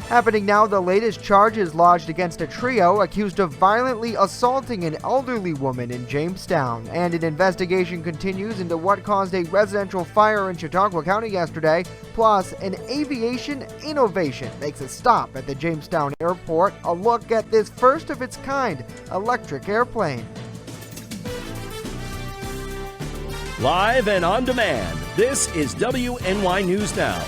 Happening now, the latest charges lodged against a trio accused of violently assaulting an elderly woman in Jamestown. And an investigation continues into what caused a residential fire in Chautauqua County yesterday. Plus, an aviation innovation makes a stop at the Jamestown airport. A look at this first of its kind electric airplane. Live and on demand, this is WNY News Now.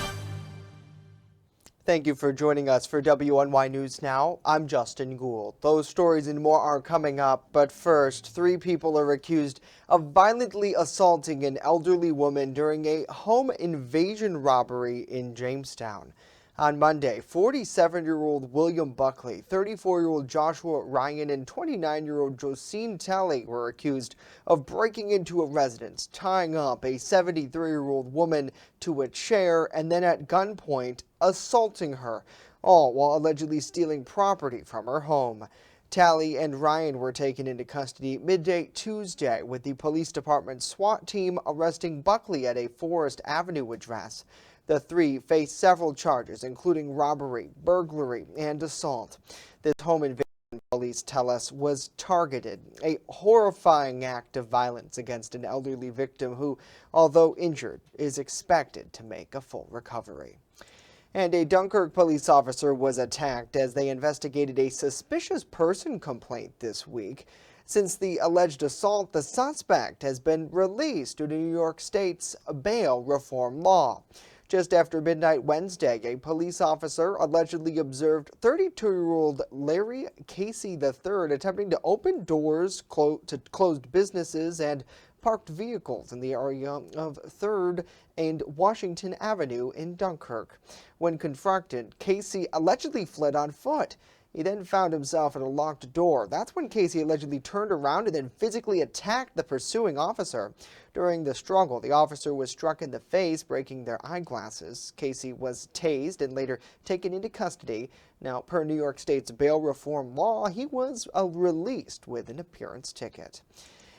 Thank you for joining us for WNY News Now. I'm Justin Gould. Those stories and more are coming up, but first, 3 people are accused of violently assaulting an elderly woman during a home invasion robbery in Jamestown. On Monday, 47-year-old William Buckley, 34-year-old Joshua Ryan, and 29-year-old Josine Talley were accused of breaking into a residence, tying up a 73-year-old woman to a chair, and then at gunpoint assaulting her, all while allegedly stealing property from her home. Talley and Ryan were taken into custody midday Tuesday, with the police department's SWAT team arresting Buckley at a Forest Avenue address. The 3 face several charges, including robbery, burglary, and assault. This home invasion, police tell us, was targeted, a horrifying act of violence against an elderly victim who, although injured, is expected to make a full recovery. And a Dunkirk police officer was attacked as they investigated a suspicious person complaint this week. Since the alleged assault, the suspect has been released due to New York State's bail reform law. Just after midnight Wednesday, a police officer allegedly observed 32-year-old Larry Casey III attempting to open doors to closed businesses and parked vehicles in the area of 3rd and Washington Avenue in Dunkirk. When confronted, Casey allegedly fled on foot. He then found himself at a locked door. That's when Casey allegedly turned around and then physically attacked the pursuing officer. During the struggle, the officer was struck in the face, breaking their eyeglasses. Casey was tased and later taken into custody. Now, per New York State's bail reform law, he was released with an appearance ticket.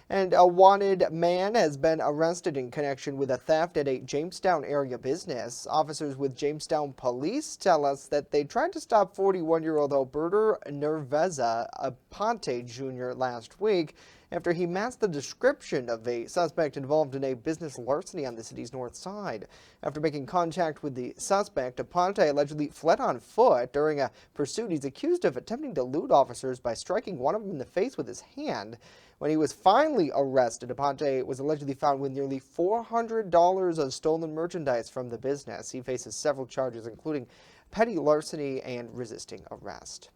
And a wanted man has been arrested in connection with a theft at a Jamestown area business. Officers with Jamestown Police tell us that they tried to stop 41-year-old Alberto Nerveza Aponte Jr. last week after he matched the description of a suspect involved in a business larceny on the city's north side. After making contact with the suspect, Aponte allegedly fled on foot. During a pursuit, he's accused of attempting to elude officers by striking one of them in the face with his hand. When he was finally arrested, Aponte was allegedly found with nearly $400 of stolen merchandise from the business. He faces several charges, including petty larceny and resisting arrest.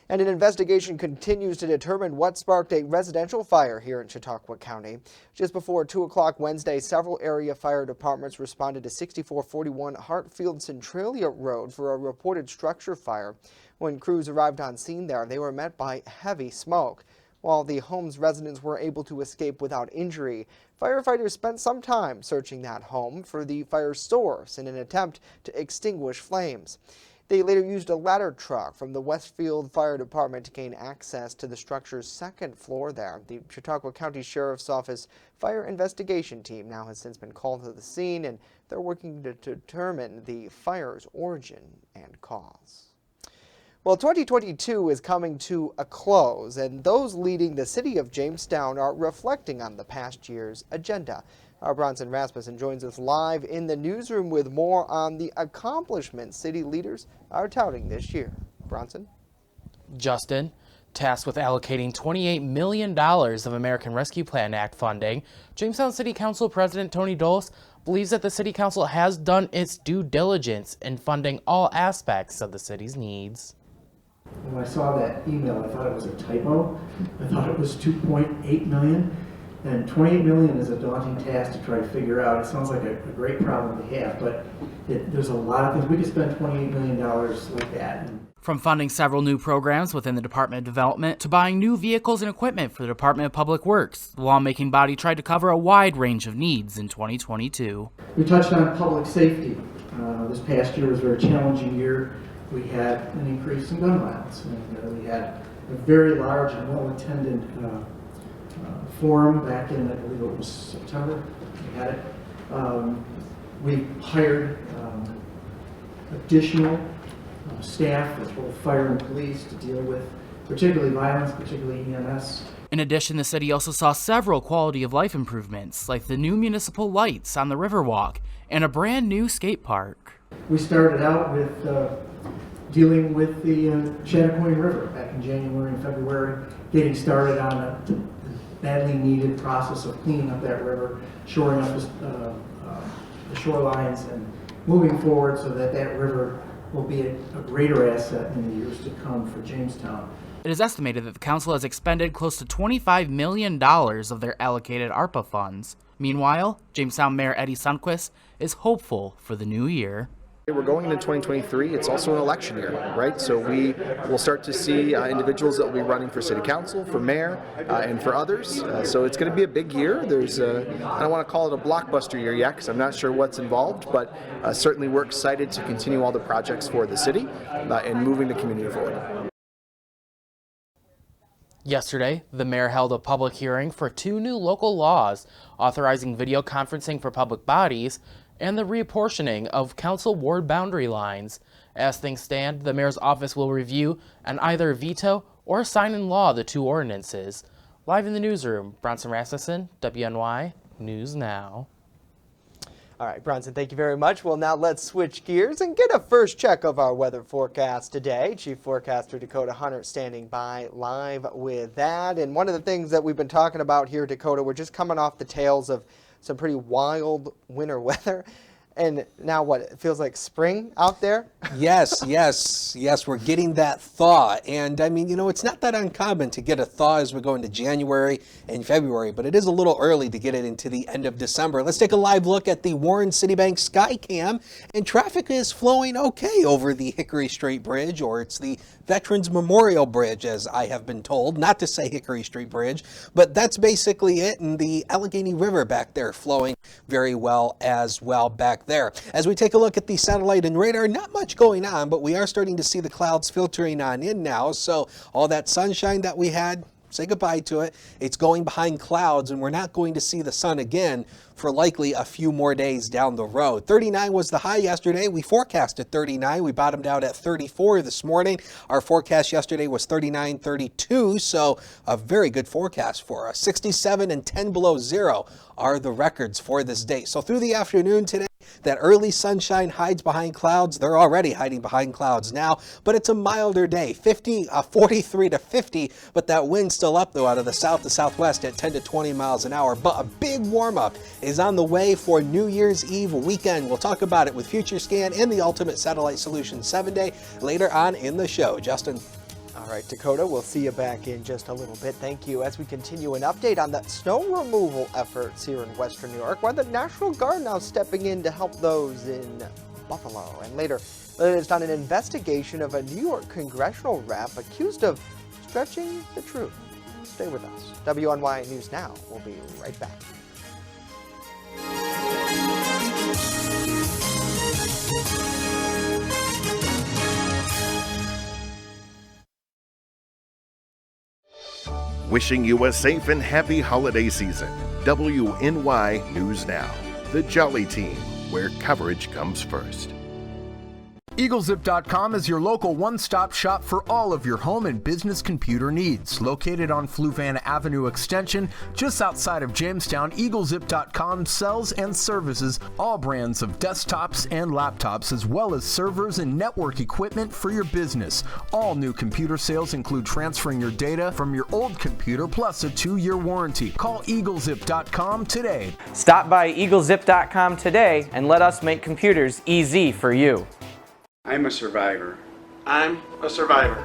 And an investigation continues to determine what sparked a residential fire here in Chautauqua County. Just before 2 o'clock Wednesday, several area fire departments responded to 6441 Hartfield Centralia Road for a reported structure fire. When crews arrived on scene there, they were met by heavy smoke. While the home's residents were able to escape without injury, firefighters spent some time searching that home for the fire source in an attempt to extinguish flames. They later used a ladder truck from the Westfield Fire Department to gain access to the structure's 2nd floor there. The Chautauqua County Sheriff's Office Fire Investigation Team now has since been called to the scene, and they're working to determine the fire's origin and cause. Well, 2022 is coming to a close, and those leading the city of Jamestown are reflecting on the past year's agenda. Our Bronson Rasmussen joins us live in the newsroom with more on the accomplishments city leaders are touting this year. Bronson? Justin, tasked with allocating $28 million of American Rescue Plan Act funding, Jamestown City Council President Tony Dulles believes that the City Council has done its due diligence in funding all aspects of the city's needs. When I saw that email, I thought it was a typo. I thought it was $2.8 million, and $28 million is a daunting task to try to figure out. It sounds like a great problem to have, but there's a lot of things. We could spend $28 million like that. From funding several new programs within the Department of Development to buying new vehicles and equipment for the Department of Public Works, the lawmaking body tried to cover a wide range of needs in 2022. We touched on public safety. This past year was a very challenging year. We had an increase in gun violence, and we had a very large and well-attended forum back in, I believe it was September. We had it. We hired additional staff, with both fire and police, to deal with particularly violence, particularly EMS. In addition, the city also saw several quality of life improvements, like the new municipal lights on the Riverwalk and a brand new skate park. We started out with dealing with the Chattacoin River back in January and February, getting started on a badly needed process of cleaning up that river, shoring up the shorelines, and moving forward so that that river will be a greater asset in the years to come for Jamestown. It is estimated that the council has expended close to $25 million of their allocated ARPA funds. Meanwhile, Jamestown Mayor Eddie Sundquist is hopeful for the new year. We're going into 2023. It's also an election year, right? So we will start to see individuals that will be running for city council, for mayor, and for others. So it's going to be a big year. I don't want to call it a blockbuster year yet because I'm not sure what's involved, but certainly we're excited to continue all the projects for the city and moving the community forward. Yesterday, the mayor held a public hearing for 2 new local laws authorizing video conferencing for public bodies and the reapportioning of council ward boundary lines. As things stand, the mayor's office will review and either veto or sign in law the 2 ordinances. Live in the newsroom, Bronson Rasmussen, WNY News Now. All right, Bronson, thank you very much. Well, now let's switch gears and get a first check of our weather forecast today. Chief Forecaster Dakota Hunter standing by live with that. And one of the things that we've been talking about here, Dakota, we're just coming off the tails of some pretty wild winter weather. And now what, it feels like spring out there? Yes, we're getting that thaw. And I mean, it's not that uncommon to get a thaw as we go into January and February, but it is a little early to get it into the end of December. Let's take a live look at the Warren Citibank Skycam, and traffic is flowing okay over the Hickory Street Bridge, or it's the Veterans Memorial Bridge, as I have been told, not to say Hickory Street Bridge, but that's basically it. And the Allegheny River back there flowing very well as well back there. As we take a look at the satellite and radar, not much going on, but we are starting to see the clouds filtering on in now. So all that sunshine that we had, say goodbye to it. It's going behind clouds, and we're not going to see the sun again for likely a few more days down the road. 39 was the high yesterday. We forecasted 39. We bottomed out at 34 this morning. Our forecast yesterday was 39, 32, so a very good forecast for us. 67 and 10 below zero are the records for this day. So through the afternoon today, that early sunshine hides behind clouds. They're already hiding behind clouds now, but it's a milder day, 43 to 50, but that wind still up though out of the south to southwest at 10 to 20 miles an hour. But a big warm up is on the way for New Year's Eve weekend. We'll talk about it with FutureScan and the Ultimate Satellite Solutions 7-Day later on in the show. Justin. All right, Dakota, we'll see you back in just a little bit. Thank you. As we continue, an update on the snow removal efforts here in Western New York, where the National Guard now stepping in to help those in Buffalo. And later, there's done an investigation of a New York congressional rep accused of stretching the truth. Stay with us. WNY News Now. We'll be right back. Wishing you a safe and happy holiday season. WNY News Now, the Jolly Team, where coverage comes first. EagleZip.com is your local one-stop shop for all of your home and business computer needs. Located on Fluvan Avenue Extension, just outside of Jamestown, EagleZip.com sells and services all brands of desktops and laptops, as well as servers and network equipment for your business. All new computer sales include transferring your data from your old computer, plus a 2-year warranty. Call EagleZip.com today. Stop by EagleZip.com today and let us make computers easy for you. I'm a survivor. I'm a survivor.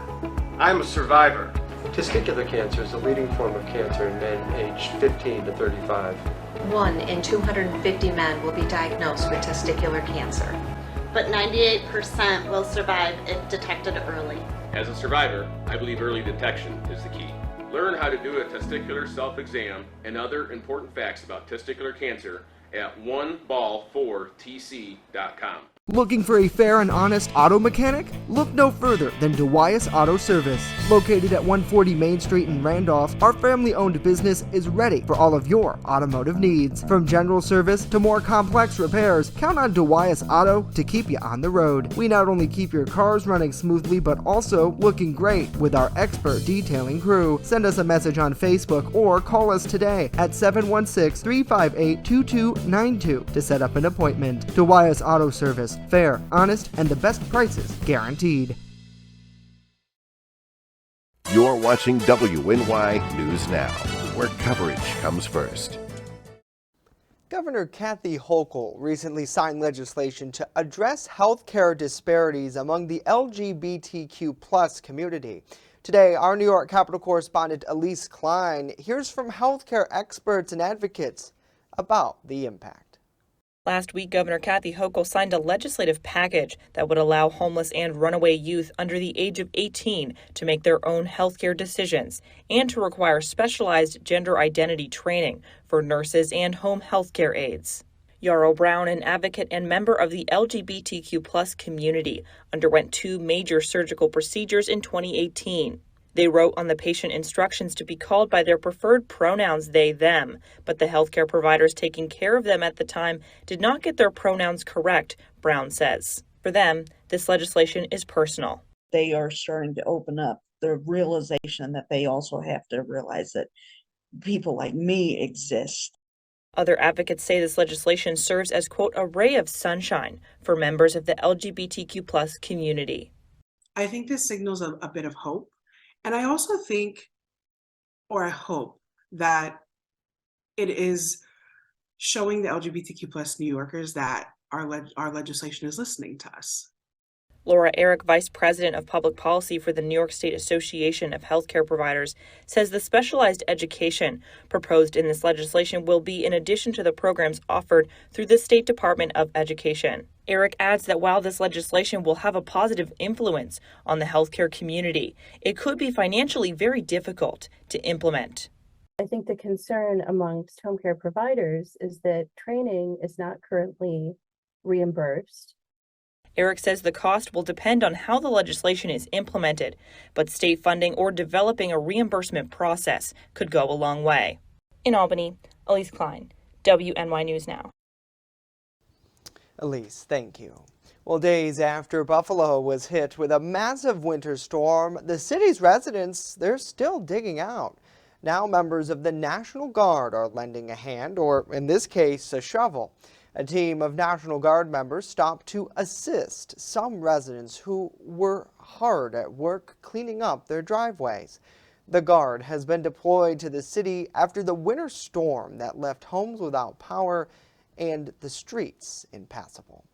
I'm a survivor. Testicular cancer is the leading form of cancer in men aged 15 to 35. 1 in 250 men will be diagnosed with testicular cancer. But 98% will survive if detected early. As a survivor, I believe early detection is the key. Learn how to do a testicular self-exam and other important facts about testicular cancer at oneball4tc.com. Looking for a fair and honest auto mechanic? Look no further than DeWyas Auto Service. Located at 140 Main Street in Randolph, our family-owned business is ready for all of your automotive needs. From general service to more complex repairs, count on DeWyas Auto to keep you on the road. We not only keep your cars running smoothly, but also looking great with our expert detailing crew. Send us a message on Facebook or call us today at 716-358-2292 to set up an appointment. DeWyas Auto Service. Fair, honest, and the best prices guaranteed. You're watching WNY News Now, where coverage comes first. Governor Kathy Hochul recently signed legislation to address healthcare disparities among the LGBTQ+ community. Today, our New York Capitol correspondent Elise Klein hears from healthcare experts and advocates about the impact. Last week, Governor Kathy Hochul signed a legislative package that would allow homeless and runaway youth under the age of 18 to make their own healthcare decisions and to require specialized gender identity training for nurses and home healthcare aides. Yarrow Brown, an advocate and member of the LGBTQ+ community, underwent 2 major surgical procedures in 2018. They wrote on the patient instructions to be called by their preferred pronouns they, them, but the healthcare providers taking care of them at the time did not get their pronouns correct, Brown says. For them, this legislation is personal. They are starting to open up the realization that they also have to realize that people like me exist. Other advocates say this legislation serves as, quote, a ray of sunshine for members of the LGBTQ+ community. I think this signals a bit of hope. And I also think, or I hope, that it is showing the LGBTQ+ New Yorkers that our legislation is listening to us. Laura Eric, Vice President of Public Policy for the New York State Association of Healthcare Providers, says the specialized education proposed in this legislation will be in addition to the programs offered through the State Department of Education. Eric adds that while this legislation will have a positive influence on the healthcare community, it could be financially very difficult to implement. I think the concern amongst home care providers is that training is not currently reimbursed. Eric says the cost will depend on how the legislation is implemented, but state funding or developing a reimbursement process could go a long way. In Albany, Elise Klein, WNY News Now. Elise, thank you. Well, days after Buffalo was hit with a massive winter storm, the city's residents, they're still digging out. Now members of the National Guard are lending a hand, or in this case, a shovel. A team of National Guard members stopped to assist some residents who were hard at work cleaning up their driveways. The Guard has been deployed to the city after the winter storm that left homes without power and the streets impassable.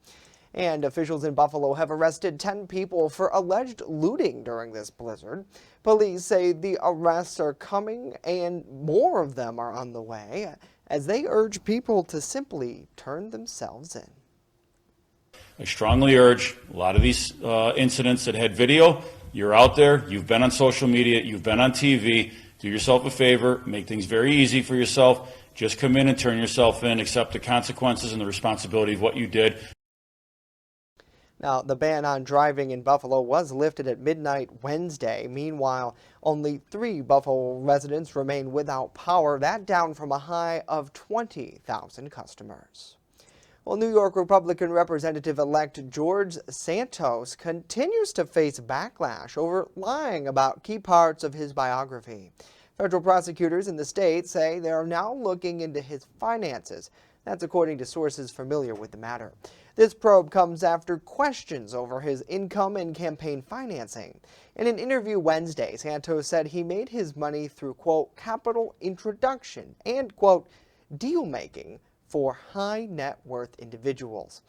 And officials in Buffalo have arrested 10 people for alleged looting during this blizzard. Police say the arrests are coming and more of them are on the way as they urge people to simply turn themselves in. I strongly urge a lot of these incidents that had video, you're out there, you've been on social media, you've been on TV, do yourself a favor, make things very easy for yourself. Just come in and turn yourself in, accept the consequences and the responsibility of what you did. Now, the ban on driving in Buffalo was lifted at midnight Wednesday. Meanwhile, only 3 Buffalo residents remain without power, that down from a high of 20,000 customers. Well, New York Republican Representative-elect George Santos continues to face backlash over lying about key parts of his biography. Federal prosecutors in the state say they are now looking into his finances. That's according to sources familiar with the matter. This probe comes after questions over his income and campaign financing. In an interview Wednesday, Santos said he made his money through, quote, capital introduction and, quote, deal-making for high net worth individuals.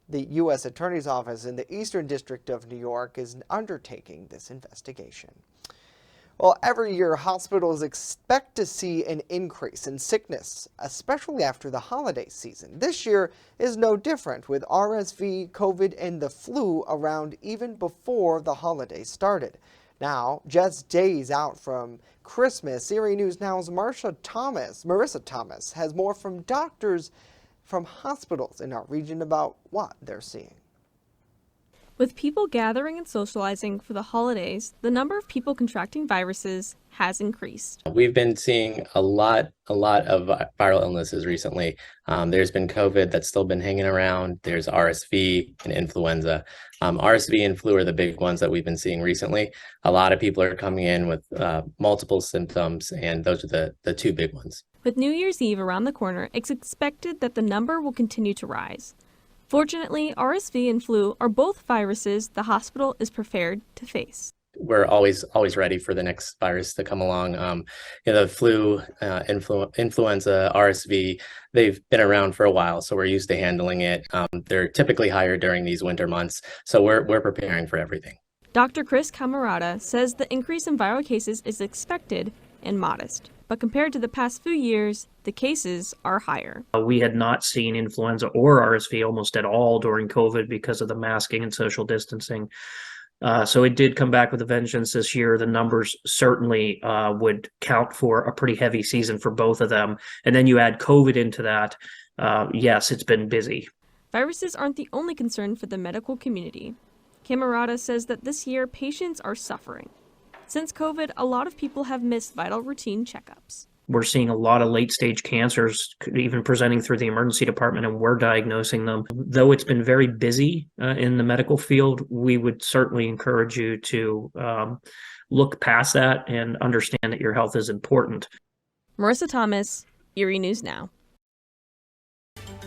The U.S. Attorney's Office in the Eastern District of New York is undertaking this investigation. Well, every year, hospitals expect to see an increase in sickness, especially after the holiday season. This year is no different, with RSV, COVID, and the flu around even before the holidays started. Now, just days out from Christmas, Erie News Now's Marissa Thomas has more from doctors from hospitals in our region about what they're seeing. With people gathering and socializing for the holidays, the number of people contracting viruses has increased. We've been seeing a lot of viral illnesses recently. There's been COVID that's still been hanging around. There's RSV and influenza. RSV and flu are the big ones that we've been seeing recently. A lot of people are coming in with multiple symptoms, and those are the two big ones. With New Year's Eve around the corner, it's expected that the number will continue to rise. Fortunately, RSV and flu are both viruses the hospital is prepared to face. We're always ready for the next virus to come along. The flu, influenza, RSV, they've been around for a while, so we're used to handling it. They're typically higher during these winter months, so we're preparing for everything. Dr. Chris Camarata says the increase in viral cases is expected and modest, but compared to the past few years, the cases are higher. We had not seen influenza or RSV almost at all during COVID because of the masking and social distancing. So it did come back with a vengeance this year. The numbers certainly would count for a pretty heavy season for both of them. And then you add COVID into that. Yes, it's been busy. Viruses aren't the only concern for the medical community. Camarata says that this year patients are suffering. Since COVID, a lot of people have missed vital routine checkups. We're seeing a lot of late-stage cancers even presenting through the emergency department, and we're diagnosing them. Though it's been very busy in the medical field, we would certainly encourage you to look past that and understand that your health is important. Marissa Thomas, Erie News Now.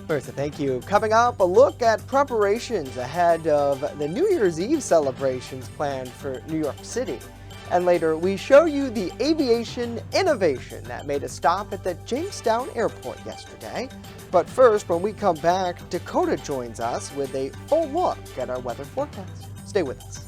Marissa, thank you. Coming up, a look at preparations ahead of the New Year's Eve celebrations planned for New York City. And later, we show you the aviation innovation that made a stop at the Jamestown airport yesterday. But first, when we come back, Dakota joins us with a full look at our weather forecast. Stay with us.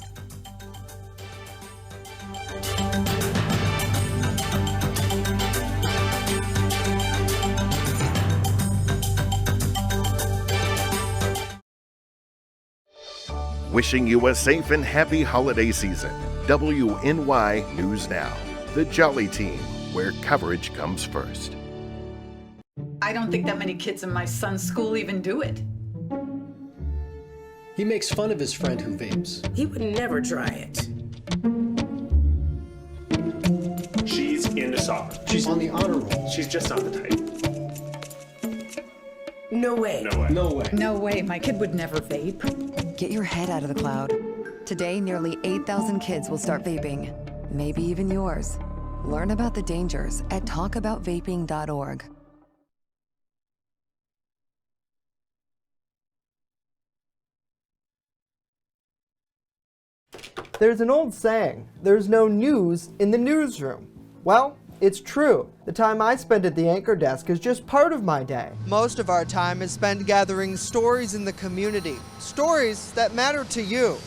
Wishing you a safe and happy holiday season. WNY News Now, the Jolly Team, where coverage comes first. I don't think that many kids in my son's school even do it. He makes fun of his friend who vapes. He would never try it. She's into soccer. She's on the honor roll. She's just not the type. No way. No way. No way. No way. My kid would never vape. Get your head out of the cloud. Today, nearly 8,000 kids will start vaping. Maybe even yours. Learn about the dangers at talkaboutvaping.org. There's an old saying, there's no news in the newsroom. Well, it's true. The time I spend at the anchor desk is just part of my day. Most of our time is spent gathering stories in the community, stories that matter to you.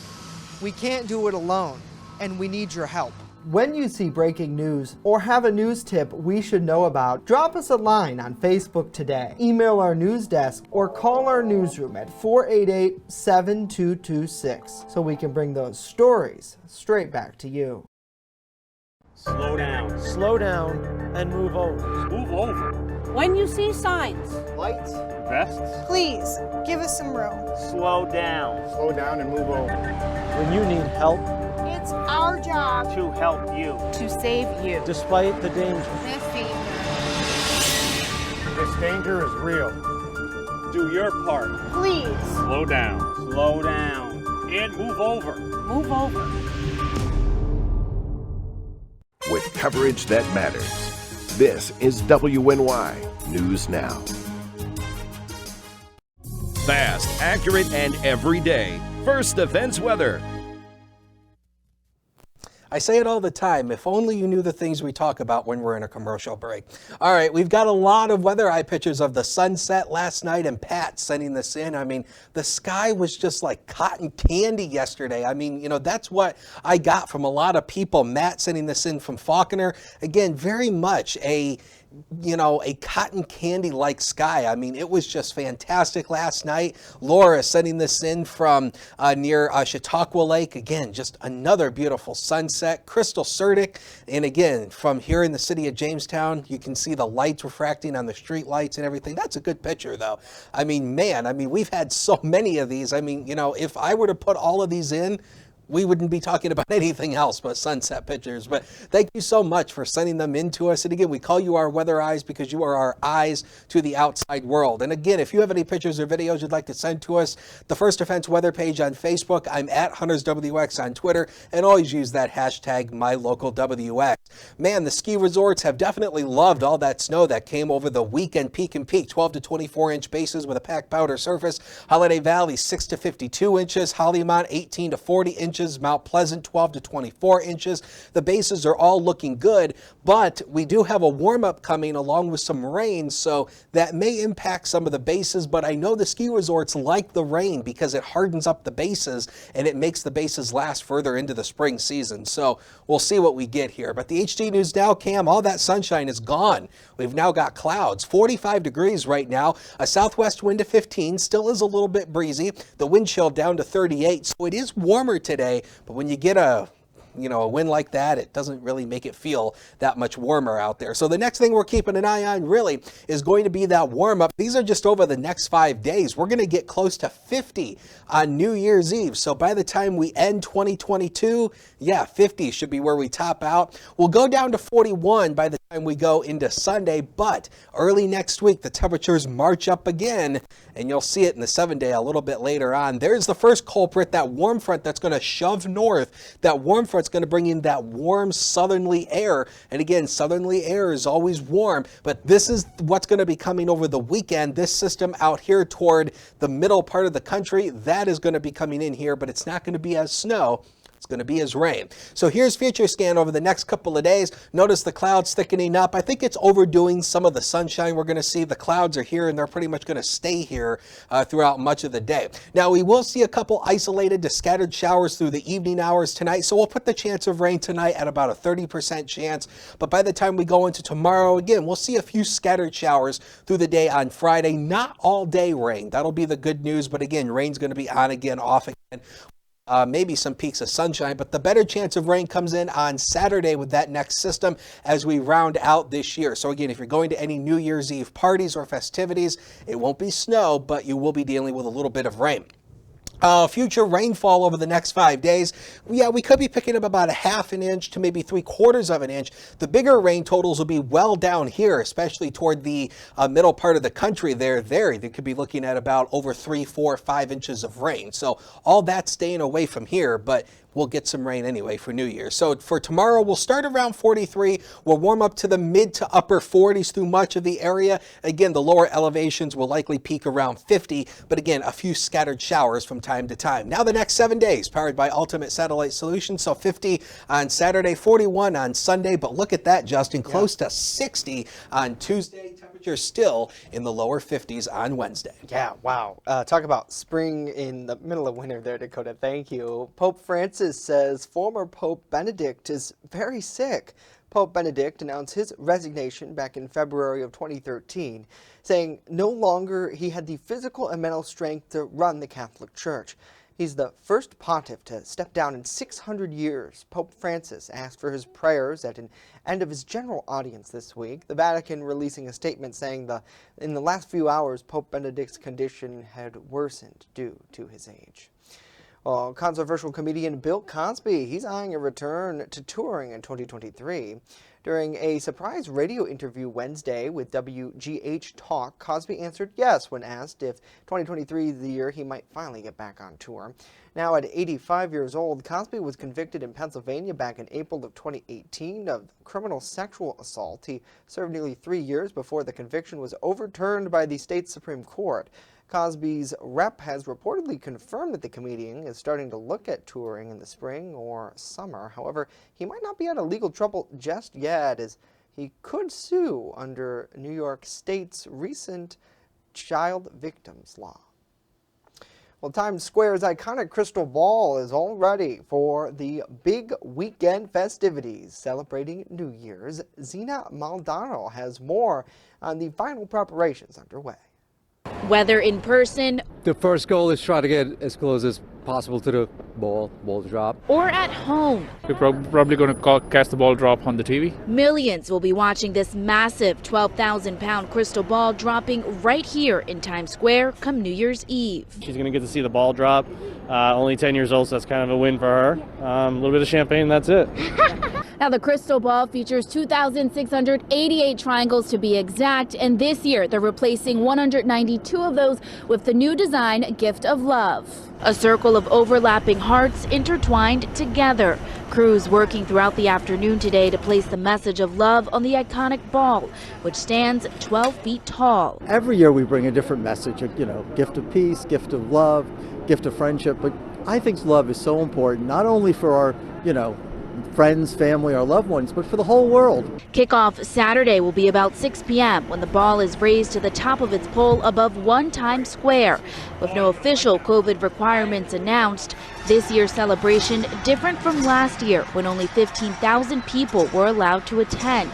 We can't do it alone, and we need your help. When you see breaking news or have a news tip we should know about, drop us a line on Facebook today, email our news desk, or call our newsroom at 488-7226 so we can bring those stories straight back to you. Slow down. Slow down and move over. Move over. When you see signs, lights, vests, please give us some room. Slow down. Slow down and move over. When you need help, it's our job to help you. To save you. Despite the danger. This danger is real. Do your part. Please. Slow down. Slow down. And move over. Move over. With coverage that matters. This is WNY News Now. Fast, accurate, and everyday. First Defense Weather. I say it all the time, if only you knew the things we talk about when we're in a commercial break. All right, we've got a lot of weather eye pictures of the sunset last night, and Pat sending this in. I mean, the sky was just like cotton candy yesterday. I mean, that's what I got from a lot of people. Matt sending this in from Faulkner. Again, very much a you know, a cotton candy-like sky. I mean, it was just fantastic last night. Laura sending this in from near Chautauqua Lake. Again, just another beautiful sunset. Crystal Certic. And again, from here in the city of Jamestown, you can see the lights refracting on the street lights and everything. That's a good picture, though. I mean, man, I mean, we've had so many of these. I mean, you know, if I were to put all of these in, we wouldn't be talking about anything else but sunset pictures. But thank you so much for sending them in to us. And again, we call you our weather eyes because you are our eyes to the outside world. And again, if you have any pictures or videos you'd like to send to us, the First Defense weather page on Facebook, I'm at HuntersWX on Twitter, and always use that hashtag MyLocalWX. Man, the ski resorts have definitely loved all that snow that came over the weekend peak and peak. 12 to 24 inch bases with a packed powder surface. Holiday Valley 6 to 52 inches. Hollymont 18 to 40 inches. Mount Pleasant 12 to 24 inches. The bases are all looking good, but we do have a warm-up coming along with some rain, so that may impact some of the bases, but I know the ski resorts like the rain because it hardens up the bases and it makes the bases last further into the spring season. So we'll see what we get here. But the HD News Now cam, all that sunshine is gone. We've now got clouds, 45 degrees right now, a southwest wind of 15, still is a little bit breezy, the wind chill down to 38, so it is warmer today. But when you get a wind like that, it doesn't really make it feel that much warmer out there. So the next thing we're keeping an eye on really is going to be that warm up. These are just over the next 5 days. We're going to get close to 50 on New Year's Eve. So by the time we end 2022, 50 should be where we top out. We'll go down to 41 by the time we go into Sunday, but early next week, the temperatures march up again, and you'll see it in the 7-day a little bit later on. There's the first culprit, that warm front that's going to shove north. That warm front's going to bring in that warm southerly air. And again, southerly air is always warm, but this is what's going to be coming over the weekend. This system out here toward the middle part of the country, that is going to be coming in here, but it's not going to be as snow. It's going to be as rain. So here's future scan over the next couple of days. Notice the clouds thickening up. I think it's overdoing some of the sunshine we're going to see. The clouds are here and they're pretty much going to stay here throughout much of the day. Now we will see a couple isolated to scattered showers through the evening hours tonight. So we'll put the chance of rain tonight at about a 30% chance. But by the time we go into tomorrow, again, we'll see a few scattered showers through the day on Friday. Not all day rain. That'll be the good news. But again, rain's going to be on again, off again. Maybe some peaks of sunshine, but the better chance of rain comes in on Saturday with that next system as we round out this year. So again, if you're going to any New Year's Eve parties or festivities, it won't be snow, but you will be dealing with a little bit of rain. Future rainfall over the next 5 days. We could be picking up about a ½ an inch to maybe 3/4 of an inch. The bigger rain totals will be well down here, especially toward the middle part of the country there. They could be looking at about over 3, 4, 5 inches of rain. So all that staying away from here, but we'll get some rain anyway for New Year's. So for tomorrow, we'll start around 43. We'll warm up to the mid to upper 40s through much of the area. Again, the lower elevations will likely peak around 50, but again, a few scattered showers from time to time. Now the next 7 days, powered by Ultimate Satellite Solutions. So 50 on Saturday, 41 on Sunday, but look at that, Justin, close to 60 on Tuesday. Temperatures still in the lower 50s on Wednesday. Yeah, wow. Talk about spring in the middle of winter there, Dakota. Thank you. Pope Francis says former Pope Benedict is very sick. Pope Benedict announced his resignation back in February of 2013, saying no longer he had the physical and mental strength to run the Catholic Church. He's the first pontiff to step down in 600 years. Pope Francis asked for his prayers at an end of his general audience this week. The Vatican releasing a statement saying in the last few hours, Pope Benedict's condition had worsened due to his age. Well, controversial comedian Bill Cosby, he's eyeing a return to touring in 2023. During a surprise radio interview Wednesday with WGH Talk, Cosby answered yes when asked if 2023 is the year he might finally get back on tour. Now at 85 years old, Cosby was convicted in Pennsylvania back in April of 2018 of criminal sexual assault. He served nearly 3 years before the conviction was overturned by the state Supreme Court. Cosby's rep has reportedly confirmed that the comedian is starting to look at touring in the spring or summer. However, he might not be out of legal trouble just yet, as he could sue under New York State's recent child victims law. Well, Times Square's iconic crystal ball is all ready for the big weekend festivities celebrating New Year's. Zena Maldonado has more on the final preparations underway. Whether in person, the first goal is try to get as close as possible to the ball drop. Or at home. We're probably going to catch the ball drop on the TV. Millions will be watching this massive 12,000-pound crystal ball dropping right here in Times Square come New Year's Eve. She's going to get to see the ball drop. Only 10 years old, so that's kind of a win for her. A little bit of champagne, that's it. Now, the crystal ball features 2,688 triangles to be exact, and this year they're replacing 192 of those with the new design, Gift of Love. A circle of overlapping hearts intertwined together. Crews working throughout the afternoon today to place the message of love on the iconic ball, which stands 12 feet tall. Every year we bring a different message, gift of peace, gift of love, gift of friendship, but I think love is so important, not only for our, friends, family, our loved ones, but for the whole world. Kickoff Saturday will be about 6 p.m. when the ball is raised to the top of its pole above Times Square. With no official COVID requirements announced, this year's celebration different from last year when only 15,000 people were allowed to attend.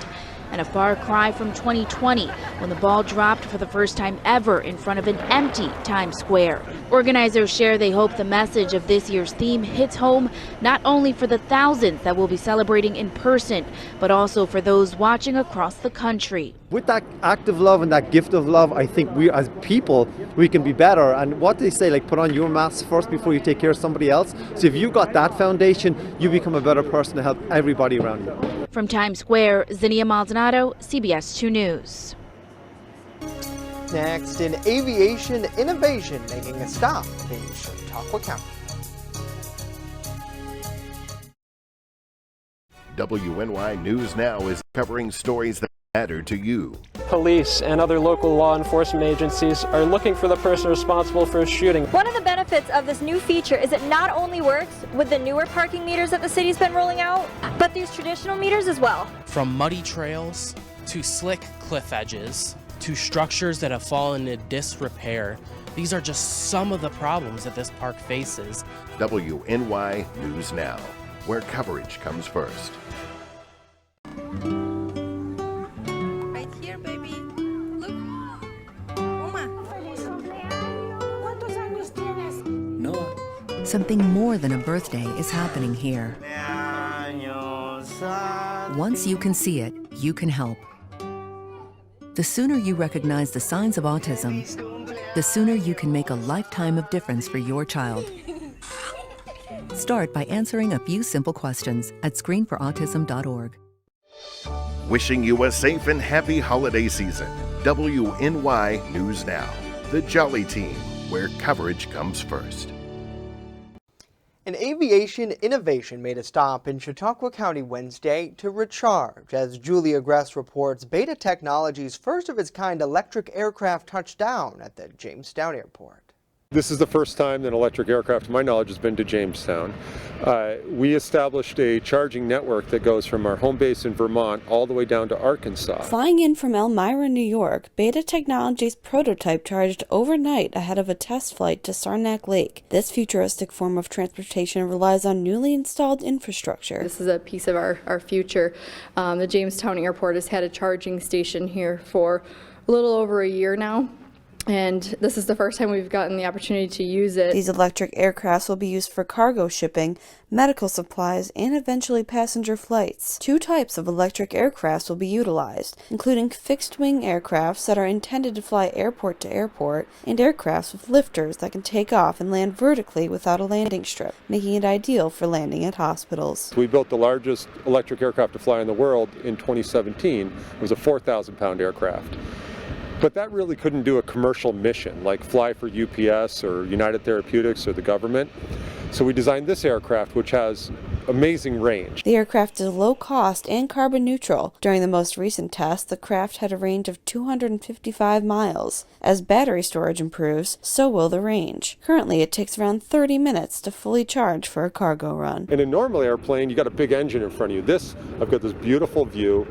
And a far cry from 2020 when the ball dropped for the first time ever in front of an empty Times Square. Organizers share they hope the message of this year's theme hits home not only for the thousands that will be celebrating in person, but also for those watching across the country. With that act of love and that gift of love, I think we as people, we can be better. And what they say, put on your mask first before you take care of somebody else. So if you got that foundation, you become a better person to help everybody around you. From Times Square, Zenia Maldonado, CBS 2 News. Next, in aviation innovation making a stop in Chautauqua County. WNY News Now is covering stories that matter to you. Police and other local law enforcement agencies are looking for the person responsible for a shooting. One of the benefits of this new feature is it not only works with the newer parking meters that the city's been rolling out, but these traditional meters as well. From muddy trails to slick cliff edges to structures that have fallen into disrepair, these are just some of the problems that this park faces. WNY News Now, where coverage comes first. Right here, baby. Look. Uma. Noah. Something more than a birthday is happening here. Once you can see it, you can help. The sooner you recognize the signs of autism, the sooner you can make a lifetime of difference for your child. Start by answering a few simple questions at screenforautism.org. Wishing you a safe and happy holiday season. WNY News Now, the Jolly Team, where coverage comes first. An aviation innovation made a stop in Chautauqua County Wednesday to recharge. As Julia Gress reports, Beta Technology's first of its kind electric aircraft touched down at the Jamestown airport. This is the first time that electric aircraft, to my knowledge, has been to Jamestown. We established a charging network that goes from our home base in Vermont all the way down to Arkansas. Flying in from Elmira, New York, Beta Technology's prototype charged overnight ahead of a test flight to Saranac Lake. This futuristic form of transportation relies on newly installed infrastructure. This is a piece of our future. The Jamestown airport has had a charging station here for a little over a year now. And this is the first time we've gotten the opportunity to use it. These electric aircrafts will be used for cargo shipping, medical supplies, and eventually passenger flights. Two types of electric aircrafts will be utilized, including fixed-wing aircrafts that are intended to fly airport to airport, and aircrafts with lifters that can take off and land vertically without a landing strip, making it ideal for landing at hospitals. We built the largest electric aircraft to fly in the world in 2017. It was a 4,000-pound aircraft. But that really couldn't do a commercial mission like fly for UPS or United Therapeutics or the government. So we designed this aircraft, which has amazing range. The aircraft is low cost and carbon neutral. During the most recent test, the craft had a range of 255 miles. As battery storage improves, so will the range. Currently, it takes around 30 minutes to fully charge for a cargo run. In a normal airplane, you got a big engine in front of you. I've got this beautiful view.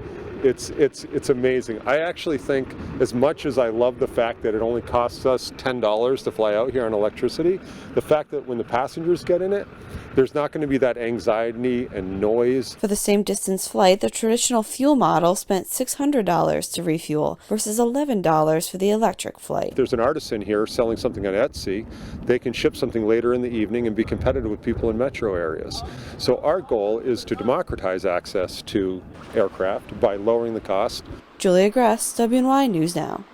It's amazing. I actually think, as much as I love the fact that it only costs us $10 to fly out here on electricity, the fact that when the passengers get in it, there's not going to be that anxiety and noise. For the same distance flight, the traditional fuel model spent $600 to refuel versus $11 for the electric flight. There's an artisan here selling something on Etsy. They can ship something later in the evening and be competitive with people in metro areas. So our goal is to democratize access to aircraft by lowering the cost. Julia Gress, WNY News Now.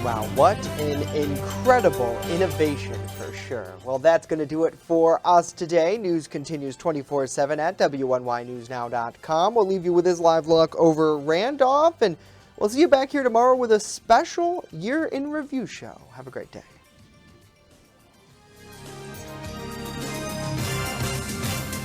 Wow, what an incredible innovation for sure. Well, that's going to do it for us today. News continues 24/7 at WNYNewsNow.com. We'll leave you with this live look over Randolph, and we'll see you back here tomorrow with a special Year in Review show. Have a great day.